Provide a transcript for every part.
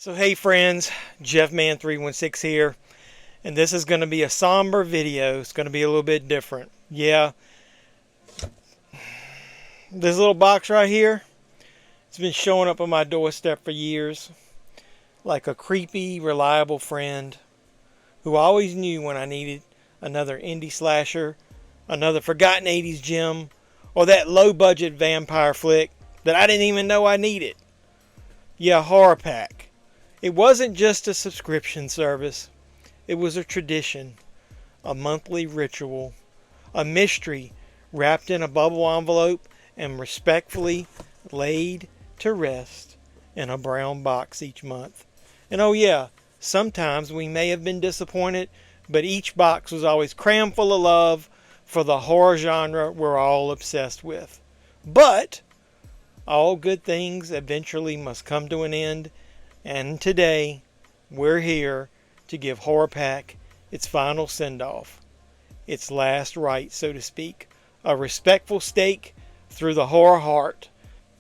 So hey friends, JeffMan316 here, and this is going to be a somber video. It's going to be a little bit different. Yeah, this little box right here, it's been showing up on my doorstep for years, like a creepy, reliable friend who always knew when I needed another indie slasher, another forgotten 80s gem, or that low-budget vampire flick that I didn't even know I needed. Yeah, HorrorPack. It wasn't just a subscription service. It was a tradition, a monthly ritual, a mystery wrapped in a bubble envelope and respectfully laid to rest in a brown box each month. And oh yeah, sometimes we may have been disappointed, but each box was always crammed full of love for the horror genre we're all obsessed with. But all good things eventually must come to an end. And today, we're here to give HorrorPack its final send-off, its last rite, so to speak, a respectful stake through the horror heart.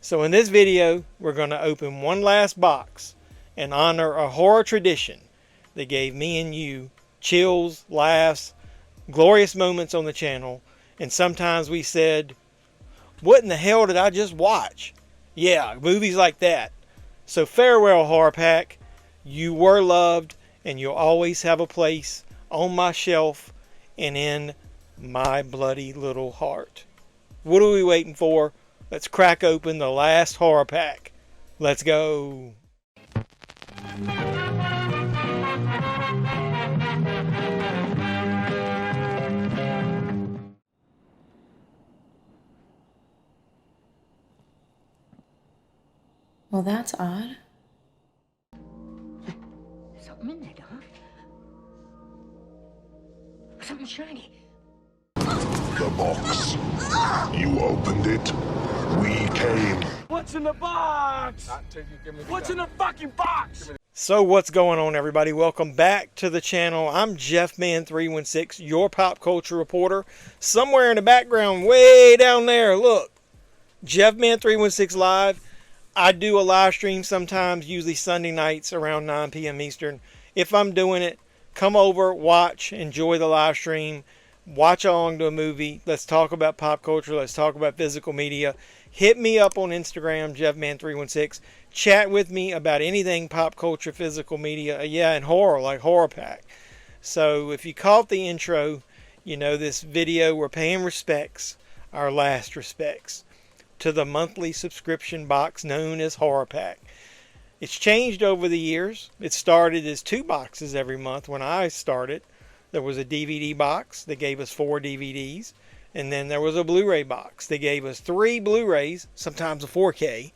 So in this video, we're going to open one last box and honor a horror tradition that gave me and you chills, laughs, glorious moments on the channel, and sometimes we said, what in the hell did I just watch? Yeah, movies like that. So farewell, HorrorPack. You were loved, and you'll always have a place on my shelf and in my bloody little heart. What are we waiting for? Let's crack open the last HorrorPack. Let's go. Well, that's odd. Something in there, huh? Something shiny. The box. You opened it. We came. What's in the box? What's in the fucking box? So what's going on, everybody? Welcome back to the channel. I'm JeffMan316, your pop culture reporter. Somewhere in the background, way down there, look, JeffMan316 Live. I do a live stream sometimes, usually Sunday nights around 9 p.m. Eastern. If I'm doing it, come over, watch, enjoy the live stream, watch along to a movie. Let's talk about pop culture. Let's talk about physical media. Hit me up on Instagram, JeffMan316. Chat with me about anything pop culture, physical media, yeah, and horror, like HorrorPack. So if you caught the intro, you know this video, we're paying respects, our last respects, to the monthly subscription box known as HorrorPack. It's changed over the years. It started as 2 boxes every month when I started. There was a DVD box that gave us 4 DVDs, and then there was a Blu Ray box that gave us 3 Blu Rays, sometimes a 4K,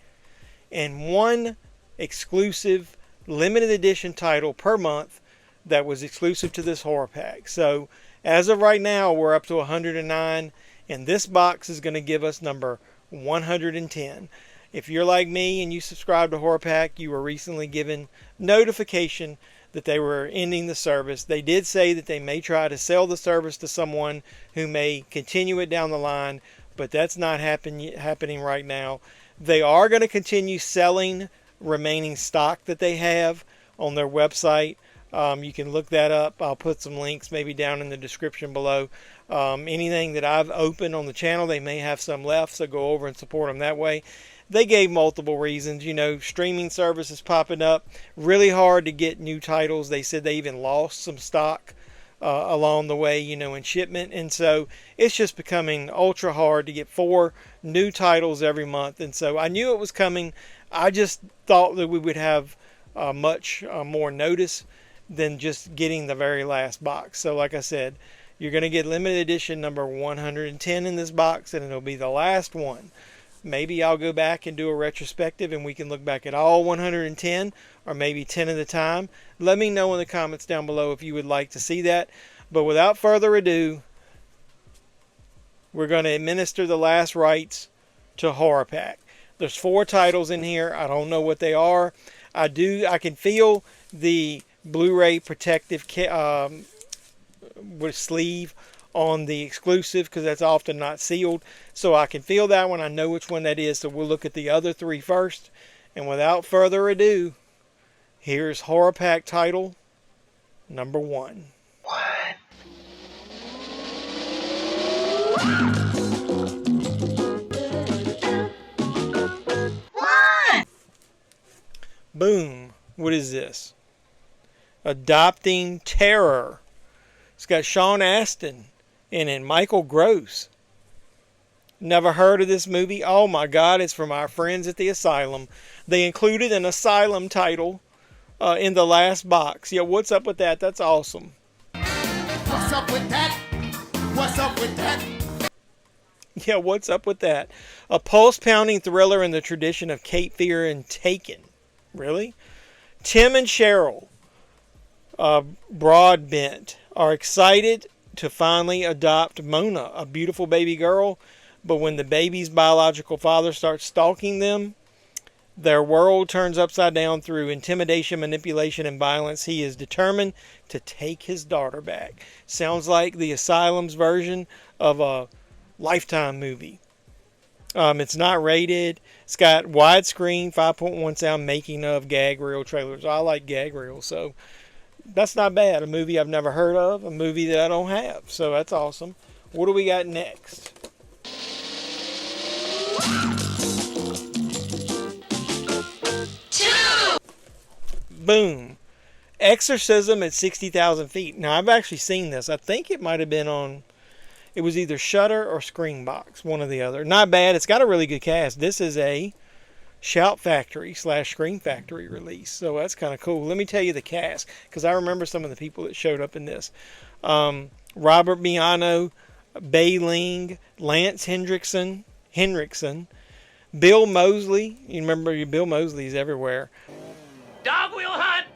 and 1 exclusive limited edition title per month that was exclusive to this HorrorPack. So as of right now, we're up to 109, and this box is going to give us number 110. If you're like me and you subscribe to HorrorPack, you were recently given notification that they were ending the service. They did say that they may try to sell the service to someone who may continue it down the line, but that's not happening right now. They are going to continue selling remaining stock that they have on their website. You can look that up. I'll put some links maybe down in the description below. Anything that I've opened on the channel, they may have some left, so go over and support them that way. They gave multiple reasons. You know, streaming services popping up, really hard to get new titles. They said they even lost some stock along the way, you know, in shipment. And so it's just becoming ultra hard to get 4 new titles every month. And so I knew it was coming. I just thought that we would have much more notice than just getting the very last box. So like I said, you're going to get limited edition number 110 in this box, and it'll be the last one. Maybe I'll go back and do a retrospective and we can look back at all 110, or maybe 10 at a time. Let me know in the comments down below if you would like to see that. But without further ado, we're going to administer the last rites to HorrorPack. There's 4 titles in here. I don't know what they are. I can feel the Blu-ray protective with sleeve on the exclusive, because that's often not sealed. So I can feel that one. I know which one that is. So we'll look at the other 3 first. And without further ado, Here's Horror Pack title number 1. Boom. What is this? Adopting Terror. It's got Sean Astin in it, Michael Gross. Never heard of this movie? Oh my God, it's from our friends at the Asylum. They included an Asylum title in the last box. Yeah, what's up with that? That's awesome. What's up with that? What's up with that? Yeah, what's up with that? A pulse-pounding thriller in the tradition of Cape Fear and Taken. Really? Tim and Cheryl Broadbent are excited to finally adopt Mona, a beautiful baby girl, but when the baby's biological father starts stalking them, their world turns upside down through intimidation, manipulation, and violence. He is determined to take his daughter back. Sounds like the Asylum's version of a Lifetime movie. It's not rated. It's got widescreen, 5.1 sound, making of, gag reel trailers. I like gag reels, so that's not bad. A movie I've never heard of, a movie that I don't have. So that's awesome. What do we got next? Boom. Exorcism at 60,000 feet. Now, I've actually seen this. I think it might have been on... It was either Shudder or Screenbox, one or the other. Not bad. It's got a really good cast. This is a Shout Factory / Screen Factory release. So that's kind of cool. Let me tell you the cast, because I remember some of the people that showed up in this. Robert Miano, Bei Ling, Lance Hendrickson, Bill Moseley. You remember Bill Moseley's everywhere. Dog will hunt.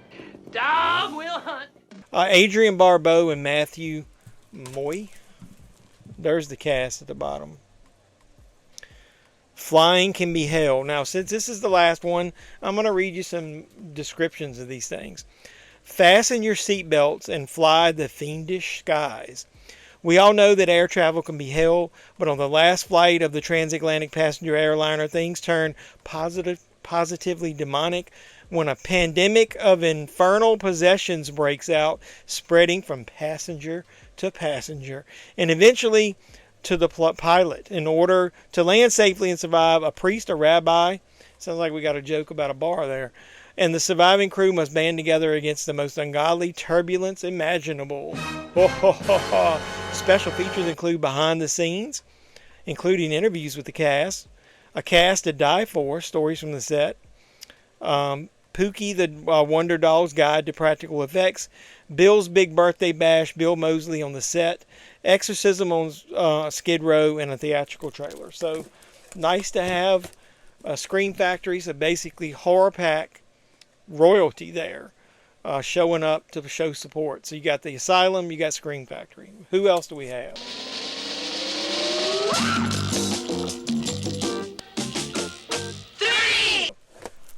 Dog will hunt. Adrian Barbeau and Matthew Moy. There's the cast at the bottom. Flying Can Be Hell. Now, since this is the last one, I'm going to read you some descriptions of these things. Fasten your seatbelts and fly the fiendish skies. We all know that air travel can be hell, but on the last flight of the transatlantic passenger airliner, things turn positively demonic when a pandemic of infernal possessions breaks out, spreading from passenger to passenger, and eventually to the pilot. In order to land safely and survive, a priest, a rabbi, sounds like we got a joke about a bar there, and the surviving crew must band together against the most ungodly turbulence imaginable. Special features include behind the scenes, including interviews with the cast, a cast to die for, stories from the set, Pookie the Wonder Doll's Guide to Practical Effects, Bill's Big Birthday Bash, Bill Moseley on the set, Exorcism on Skid Row, and a theatrical trailer. So, nice to have Screen Factory, so basically Horror Pack royalty there, showing up to show support. So you got the Asylum, you got Screen Factory. Who else do we have?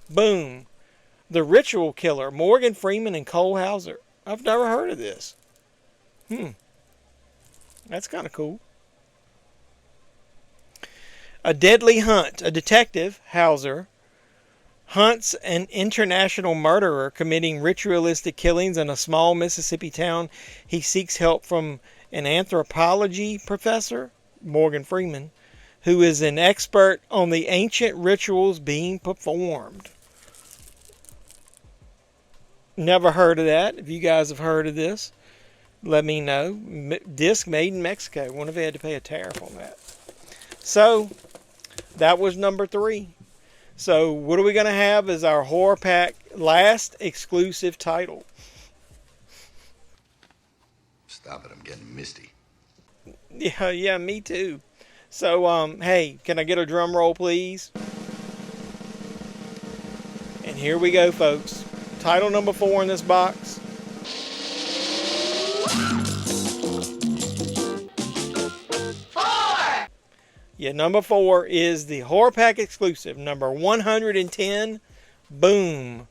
Boom. The Ritual Killer, Morgan Freeman and Cole Hauser. I've never heard of this. That's kind of cool. A Deadly Hunt. A detective, Hauser, hunts an international murderer committing ritualistic killings in a small Mississippi town. He seeks help from an anthropology professor, Morgan Freeman, who is an expert on the ancient rituals being performed. Never heard of that. If you guys have heard of this, let me know. Disc made in Mexico. Wonder if they had to pay a tariff on that. So, that was number 3. So, what are we going to have as our Horror Pack last exclusive title? Stop it, I'm getting misty. Yeah, me too. So, hey, can I get a drum roll, please? And here we go, folks. Title number 4 in this box. Yeah, number 4 is the Horror Pack exclusive, number 110. Boom.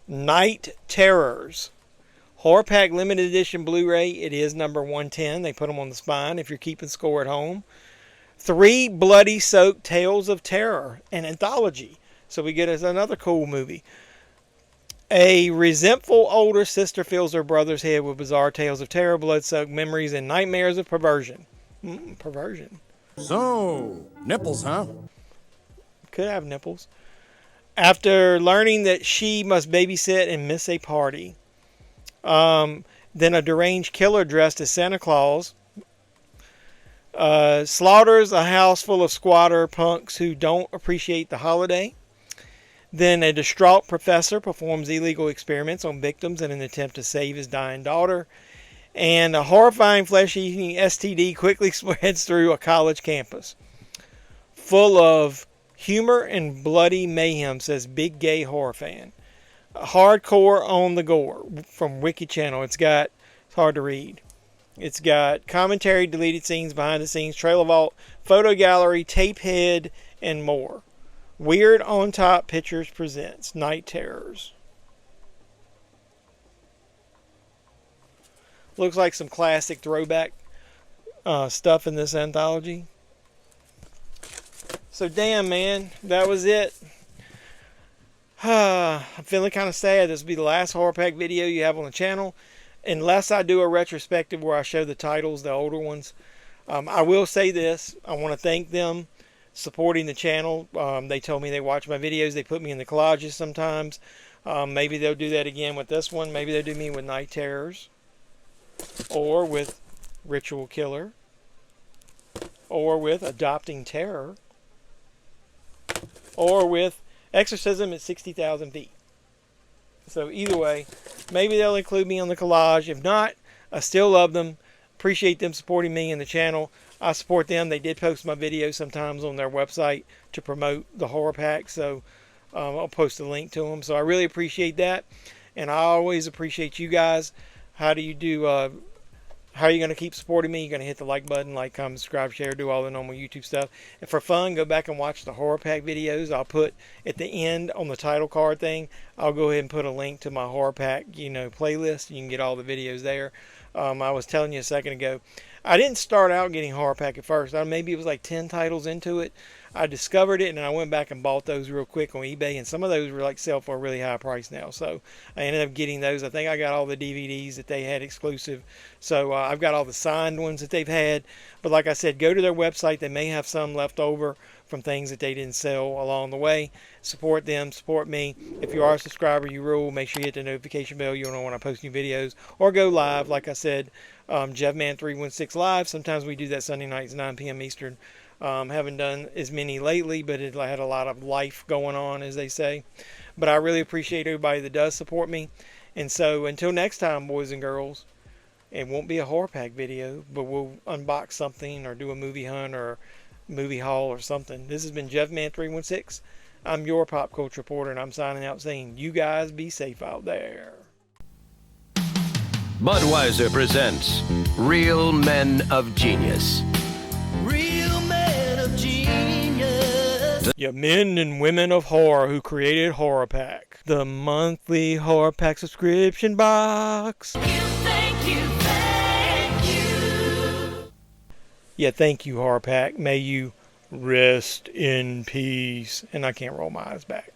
Night Terrors. Horror Pack limited edition Blu Ray. It is number 110. They put them on the spine if you're keeping score at home. 3 bloody soaked Tales of Terror, an anthology. So we get another cool movie. A resentful older sister fills her brother's head with bizarre tales of terror, blood-soaked memories, and nightmares of perversion. Perversion. So, nipples, huh? Could have nipples. After learning that she must babysit and miss a party. Then a deranged killer dressed as Santa Claus slaughters a house full of squatter punks who don't appreciate the holiday. Then a distraught professor performs illegal experiments on victims in an attempt to save his dying daughter. And a horrifying flesh-eating STD quickly spreads through a college campus. Full of humor and bloody mayhem, says Big Gay Horror Fan. Hardcore on the gore from Wiki Channel. It's hard to read. It's got commentary, deleted scenes, behind the scenes, trailer vault, photo gallery, tape head, and more. Weird on Top Pictures presents Night Terrors. Looks like some classic throwback stuff in this anthology. So damn, man, that was it. I'm feeling kind of sad. This will be the last HorrorPack video you have on the channel, unless I do a retrospective where I show the titles, the older ones. I will say this: I want to thank them supporting the channel. They told me they watch my videos. They put me in the collages sometimes. Maybe they'll do that again with this one. Maybe they'll do me with Night Terrors, or with Ritual Killer, or with Adopting Terror, or with Exorcism at 60,000 feet. So either way, maybe they'll include me on the collage. If not, I still love them. Appreciate them supporting me and the channel. I support them. They did post my videos sometimes on their website to promote the HorrorPack. So I'll post a link to them. So I really appreciate that. And I always appreciate you guys. How are you going to keep supporting me? You're going to hit the like button, like, comment, subscribe, share, do all the normal YouTube stuff. And for fun, go back and watch the HorrorPack videos. I'll put at the end on the title card thing, I'll go ahead and put a link to my HorrorPack, playlist. You can get all the videos there. I was telling you a second ago, I didn't start out getting HorrorPack at first. Maybe it was like 10 titles into it. I discovered it, and I went back and bought those real quick on eBay, and some of those were like sell for a really high price now. So I ended up getting those. I think I got all the DVDs that they had exclusive. So I've got all the signed ones that they've had. But like I said, go to their website. They may have some left over from things that they didn't sell along the way. Support them, support me. If you are a subscriber, you rule. Make sure you hit the notification bell. You'll know when I post new videos. Or go live, like I said, JeffMan316 Live. Sometimes we do that Sunday nights, 9 p.m. Eastern. Haven't done as many lately, but it had a lot of life going on, as they say. But I really appreciate everybody that does support me. And so until next time, boys and girls, it won't be a HorrorPack video, but we'll unbox something or do a movie hunt or movie haul or something. This has been JeffMan316. I'm your pop culture reporter, and I'm signing out saying, you guys be safe out there. Budweiser presents Real Men of Genius. You men and women of horror who created HorrorPack, the monthly HorrorPack subscription box. Thank you. Yeah, thank you, HorrorPack. May you rest in peace. And I can't roll my eyes back.